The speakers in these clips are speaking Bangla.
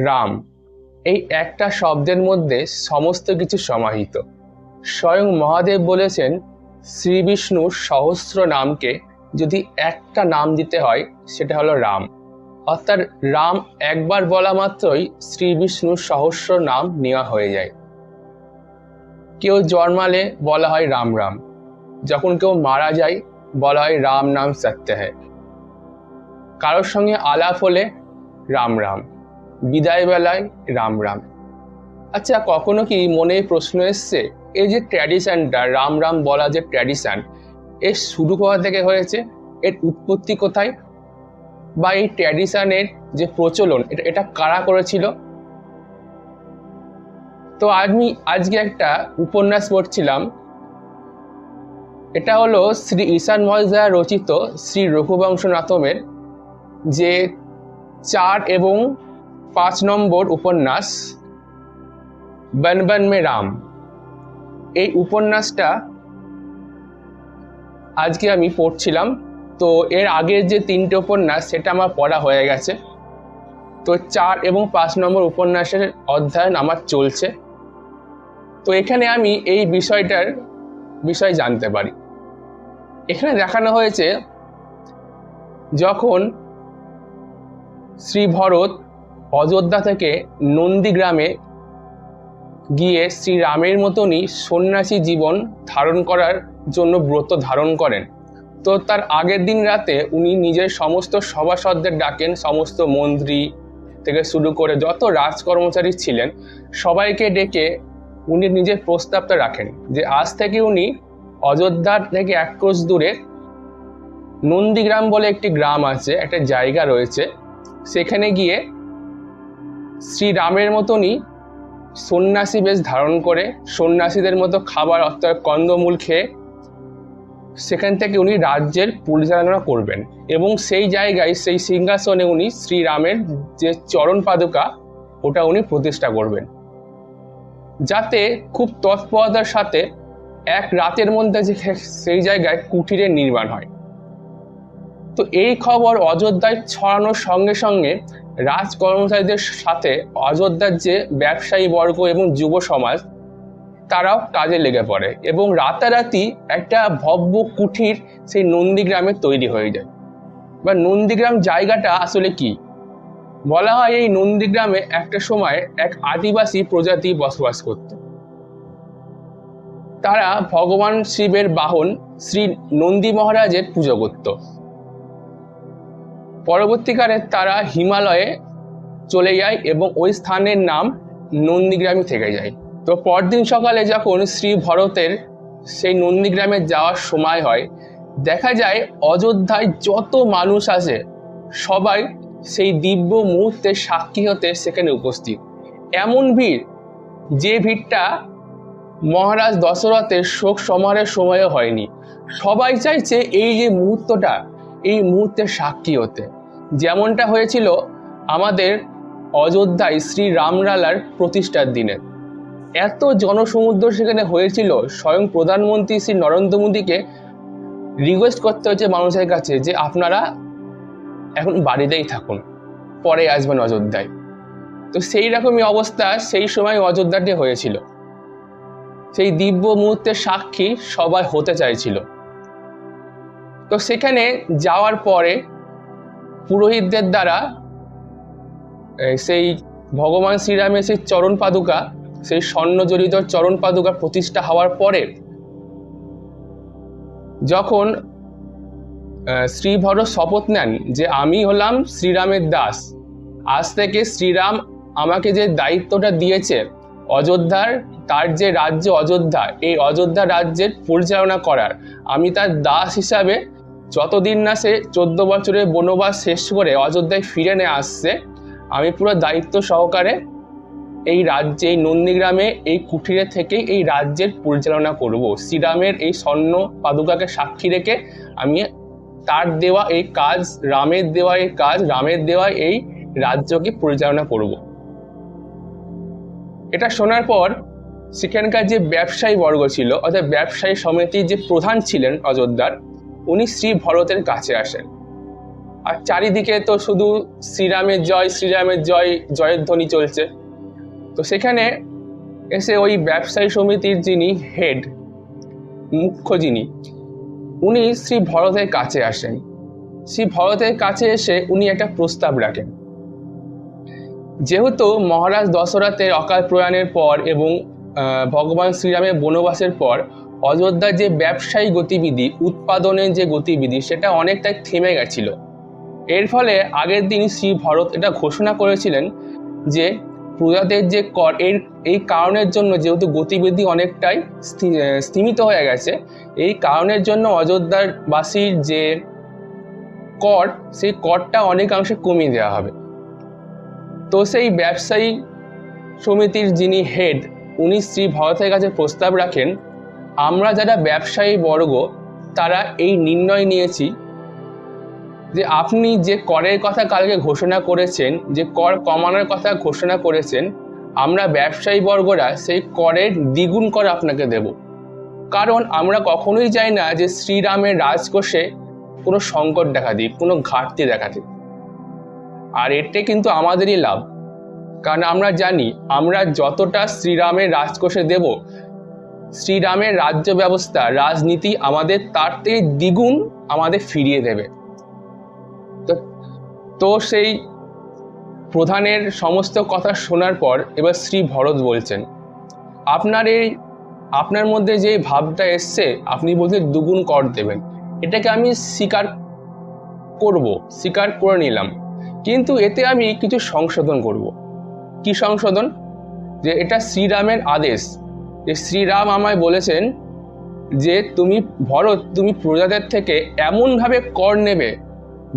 রাম, এই একটা শব্দের মধ্যে সমস্ত কিছু সমাহিত। স্বয়ং মহাদেব বলেছেন, শ্রী বিষ্ণুর সহস্র নামকে যদি একটা নাম দিতে হয় সেটা হলো রাম। অর্থাৎ রাম একবার বলা মাত্রই শ্রী বিষ্ণুর সহস্র নাম নেওয়া হয়ে যায়। কেউ জন্মালে বলা হয় রাম রাম, যখন কেউ মারা যায় বলা হয় রাম নাম সত্য হ্যায়, কারোর সঙ্গে আলাপ হলে রাম রাম, বিদায় বেলায় রাম রাম। আচ্ছা, কখনো কি মনে প্রশ্ন এসছে, এই যে ট্র্যাডিশনটা রাম রাম বলা যে ট্র্যাডিশন, এর শুরু কোথা থেকে হয়েছে, এর উৎপত্তি কোথায়, বা এই ট্র্যাডিশনের যে প্রচলন এটা কারা করেছিল? তো আমি আজকে একটা উপন্যাস পড়ছিলাম, এটা হলো শ্রী ঈশান মহাশয় রচিত শ্রী রঘুবংশ নাথমের যে 4 এবং 5 নম্বর উপন্যাস বন বন মে রাম। এই উপন্যাসটা আজকে আমি পড়ছিলাম। তো এর আগের যে 3টে উপন্যাস সেটা আমার পড়া হয়ে গেছে। তো 4 এবং 5 নম্বর উপন্যাসের অধ্যয়ন আমার চলছে। তো এখানে আমি এই বিষয় জানতে পারি। এখানে দেখানো হয়েছে, যখন শ্রী ভরত অযোধ্যা থেকে নন্দীগ্রামে গিয়ে শ্রীরামের মতনই সন্ন্যাসী জীবন ধারণ করার জন্য ব্রত ধারণ করেন, তো তার আগের দিন রাতে উনি নিজের সমস্ত সভাসদদের ডাকেন, সমস্ত মন্ত্রী থেকে শুরু করে যত রাজকর্মচারী ছিলেন সবাইকে ডেকে উনি নিজের প্রস্তাবটা রাখেন যে আজ থেকে উনি অযোধ্যার থেকে 1 ক্রোশ দূরে নন্দীগ্রাম বলে একটি গ্রাম আছে, একটা জায়গা রয়েছে, সেখানে গিয়ে শ্রীরামের মতনই সন্ন্যাসী বেশ ধারণ করে সন্ন্যাসীদের মতো খাবার অর্থাৎ কন্দমূল খেয়ে সেখান থেকে উনি রাজ্যের পরিচালনা করবেন, এবং সেই জায়গায় সেই সিংহাসনে উনি শ্রীরামের যে চরণ পাদুকা ওটা উনি প্রতিষ্ঠা করবেন, যাতে খুব তৎপরতার সাথে 1 রাতের মধ্যে যে সেই জায়গায় কুটিরের নির্মাণ হয়। তো এই খবর অযোধ্যায় ছড়ানোর সঙ্গে সঙ্গে রাজকর্মচারীদের সাথে অযোধ্যার যে ব্যবসায়ী বর্গ এবং যুব সমাজ তারাও কাজে লেগে পড়ে, এবং রাতারাতি একটা ভব্য কুঠির সেই নন্দীগ্রামে তৈরি হয়ে যায়। বা নন্দীগ্রাম জায়গাটা আসলে কি, বলা হয় এই নন্দীগ্রামে একটা সময় এক আদিবাসী প্রজাতি বসবাস করত। তারা ভগবান শিবের বাহন শ্রী নন্দী মহারাজের পুজো করত। পরবর্তীকালে তারা হিমালয়ে চলে যায় এবং ওই স্থানের নাম নন্দীগ্রামই থেকে যায়। তো পরদিন সকালে যখন শ্রী ভরতের সেই নন্দীগ্রামে যাওয়ার সময় হয়, দেখা যায় অযোধ্যায় যত মানুষ আছে সবাই সেই দিব্য মুহূর্তের সাক্ষী হতে সেখানে উপস্থিত। এমন ভিড়, যে ভিড়টা মহারাজ দশরথের শোক সমারোহের সময়ও হয়নি। সবাই চাইছে এই যে মুহূর্তটা, এই মুহূর্তের সাক্ষী হতে, যেমনটা হয়েছিল আমাদের অযোধ্যায় শ্রী রামলালার প্রতিষ্ঠার দিনে। এত জনসমুদ্র সেখানে হয়েছিল, স্বয়ং প্রধানমন্ত্রী শ্রী নরেন্দ্র মোদীকে রিকোয়েস্ট করতে হয়েছে মানুষের কাছে যে আপনারা এখন বাড়িতেই থাকুন, পরে আসবেন অযোধ্যায়। তো সেই রকমই অবস্থা সেই সময় অযোধ্যাতে হয়েছিল। সেই দিব্য মুহূর্তের সাক্ষী সবাই হতে চাইছিল। তো সেখানে যাওয়ার পরে পুরোহিতদের দ্বারা সেই ভগবান শ্রীরামের সেই চরণ পাদুকা, সেই স্বর্ণজড়িত চরণ পাদুকা প্রতিষ্ঠা হওয়ার পরে যখন শ্রী ভরত শপথ নেন যে আমি হলাম শ্রীরামের দাস, আজ থেকে শ্রীরাম আমাকে যে দায়িত্বটা দিয়েছে অযোধ্যার, তার যে রাজ্য অযোধ্যা, এই অযোধ্যা রাজ্যের পরিচালনা করার, আমি তার দাস হিসাবে যতদিন না সে 14 বছরের বনবাস শেষ করে অযোধ্যায় ফিরে নিয়ে আসছে, আমি পুরো দায়িত্ব সহকারে এই রাজ্যে, এই নন্দীগ্রামে এই কুঠিরে থেকেই এই রাজ্যের পরিচালনা করব। শ্রীরামের এই স্বর্ণ পাদুকাকে সাক্ষী রেখে আমি তার দেওয়া এই কাজ, রামের দেওয়া এই কাজ, রামের দেওয়া এই রাজ্যকে পরিচালনা করব। এটা শোনার পর সেখানকার যে ব্যবসায়ী বর্গ ছিল, অর্থাৎ ব্যবসায়ী সমিতির যে প্রধান ছিলেন অযোধ্যার, উনি শ্রী ভরতের কাছে আসেন। আর চারিদিকে তো শুধু শ্রীরামের জয়, শ্রীরামের জয়, জয়ের ধ্বনি চলছে। তো সেখানে এসে ওই ব্যবসায়ী সমিতির যিনি হেড, মুখ্য যিনি, উনি শ্রী ভরতের কাছে আসেন। শ্রী ভরতের কাছে এসে উনি একটা প্রস্তাব রাখেন। যেহেতু মহারাজ দশরথের অকাল প্রয়াণের পর এবং ভগবান শ্রীরামের বনবাসের পর অযোধ্যার যে ব্যবসায়ী গতিবিধি, উৎপাদনের যে গতিবিধি, সেটা অনেকটাই থেমে গেছিল। এর ফলে আগের দিন শ্রী ভরত এটা ঘোষণা করেছিলেন যে প্রজাদের যে কর, এই কারণের জন্য, যেহেতু গতিবিধি অনেকটাই স্তীমিত হয়ে গেছে, এই কারণের জন্য অযোধ্যার বাসীর যে কর, সেই করটা অনেকাংশে কমিয়ে দেওয়া হবে। তো সেই ব্যবসায়ী সমিতির যিনি হেড, উনি শ্রী ভরতের কাছে প্রস্তাব রাখেন, আমরা যারা ব্যবসায়ী বর্গ তারা এই নির্ণয় নিয়েছি যে আপনি যে করের কথা কালকে ঘোষণা করেছেন, যে কর কমানোর কথা ঘোষণা করেছেন, আমরা ব্যবসায়ী বর্গরা সেই করের দ্বিগুণ কর আপনাকে দেব। কারণ আমরা কখনোই চাই না যে শ্রীরামের রাজকোষে কোনো সংকট দেখা দিক, কোনো ঘাটতি দেখা দিক। আর এতে কিন্তু আমাদেরই লাভ, কারণ আমরা জানি আমরা যতটা শ্রীরামের রাজকোষে দেব, শ্রীরামের রাজ্য ব্যবস্থা, রাজনীতি আমাদের তার থেকে দ্বিগুণ আমাদের ফিরিয়ে দেবে। তো সেই প্রধানের সমস্ত কথা শোনার পর এবার শ্রী ভরত বলছেন, আপনার মধ্যে যে ভাবটা এসছে, আপনি বলতে দ্বিগুণ কর দেবেন, এটাকে আমি স্বীকার করে নিলাম, কিন্তু এতে আমি কিছু সংশোধন করব। কি সংশোধন? যে এটা শ্রীরামের আদেশ, যে শ্রীরাম আমায় বলেছেন যে তুমি প্রজাদের থেকে এমনভাবে কর নেবে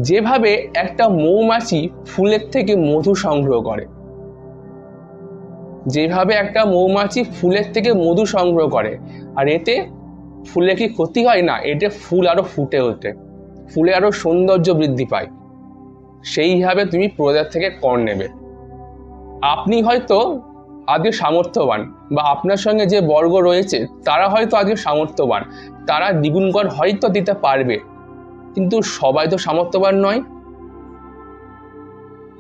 যেভাবে একটা মৌমাছি ফুলের থেকে মধু সংগ্রহ করে। যেভাবে একটা মৌমাছি ফুলের থেকে মধু সংগ্রহ করে, আর এতে ফুলে কি ক্ষতি হয় না, এতে ফুল আরো ফুটে ওঠে, ফুলে আরো সৌন্দর্য বৃদ্ধি পায়। সেইভাবে তুমি প্রজার থেকে কর নেবে। আপনি হয়তো আজকে সামর্থ্যবান, বা আপনার সঙ্গে যে বর্গ রয়েছে তারা হয়তো আজকে সামর্থ্যবান, তারা দ্বিগুণ কর হয়তো দিতে পারবে, কিন্তু সবাই তো সামর্থ্যবান নয়।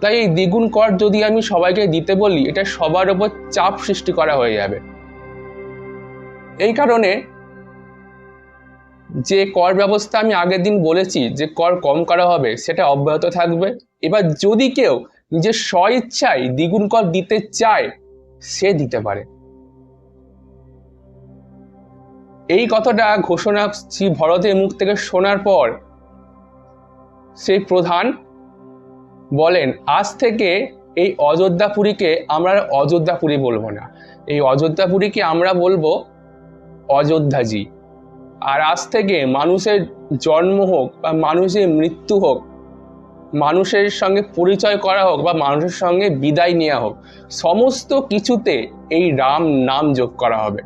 তাই এই দ্বিগুণ কর যদি আমি সবাইকে দিতে বলি, এটা সবার উপর চাপ সৃষ্টি করা হয়ে যাবে। এই কারণে যে কর ব্যবস্থা আমি আগের দিন বলেছি যে কর কম করা হবে, সেটা অব্যাহত থাকবে। এবার যদি কেউ নিজের স্বইচ্ছায় দ্বিগুণ কর দিতে চায়, সে দিতে পারে। এই কথাটা ঘোষণা শ্রী ভরতের মুখ থেকে শোনার পর সেই প্রধান বলেন, আজ থেকে এই অযোধ্যাপুরীকে আমরা অযোধ্যাপুরী বলবো না, এই অযোধ্যাপুরীকে আমরা বলবো অযোধ্যাজি। আর আজ থেকে মানুষের জন্ম হোক বা মানুষের মৃত্যু হোক, মানুষের সঙ্গে পরিচয় করা হোক বা মানুষের সঙ্গে বিদায় নেওয়া হোক, সমস্ত কিছুতে এই রাম নাম যোগ করা হবে।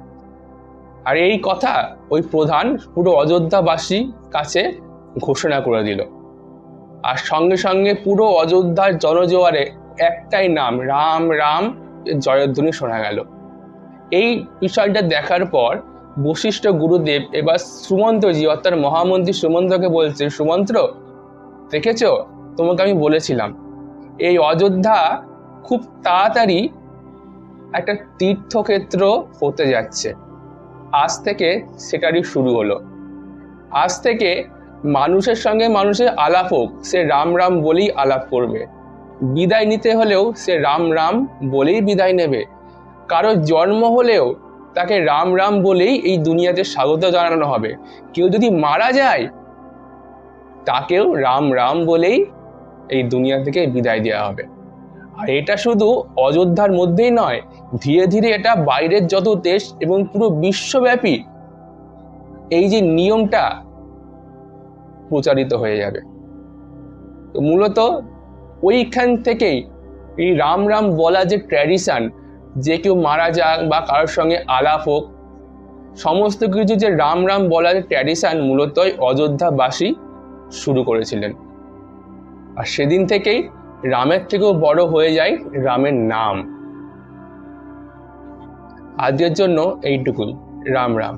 আর এই কথা ওই প্রধান পুরো অযোধ্যাবাসী কাছে ঘোষণা করে দিল। আর সঙ্গে সঙ্গে পুরো অযোধ্যার জনজোয়ারে একটাই নাম, রাম রাম জয়ধ্বনি শোনা গেল। এই বিষয়টা দেখার পর বশিষ্ঠ গুরুদেব এবার সুমন্ত্রজি অর্থাৎ মহামন্ত্রী সুমন্ত্রকে বলছে, সুমন্ত্র দেখেছ, তোমাকে আমি বলেছিলাম এই অযোধ্যা খুব তাড়াতাড়ি একটা তীর্থক্ষেত্র হতে যাচ্ছে। আজ থেকে সেটারই শুরু হলো। আজ থেকে মানুষের সঙ্গে মানুষের আলাপ হোক, সে রাম রাম বলেই আলাপ করবে। বিদায় নিতে হলেও সে রাম রাম বলেই বিদায় নেবে। কারো জন্ম হলেও তাকে রাম রাম বলেই এই দুনিয়াতে স্বাগত জানানো হবে। কেউ যদি মারা যায়, তাকেও রাম রাম বলেই এই দুনিয়া থেকে বিদায় দেওয়া হবে। আর এটা শুধু অযোধ্যার মধ্যেই নয়, ধীরে ধীরে এটা বাইরের যত দেশ এবং পুরো বিশ্বব্যাপী এই যে নিয়মটা প্রচারিত হয়ে যাবে। তো মূলত ওইখান থেকেই এই রাম রাম বলা যে ট্র্যাডিশন, যে কেউ মারা যাক বা কারোর সঙ্গে আলাপ হোক, সমস্ত কিছু যে রাম রাম বলা যে ট্র্যাডিশন মূলতই অযোধ্যাবাসী শুরু করেছিলেন। আর সেদিন থেকেই রামের থেকেও বড় হয়ে যায় রামের নাম। আজকের জন্য এইটুকুই। রাম রাম।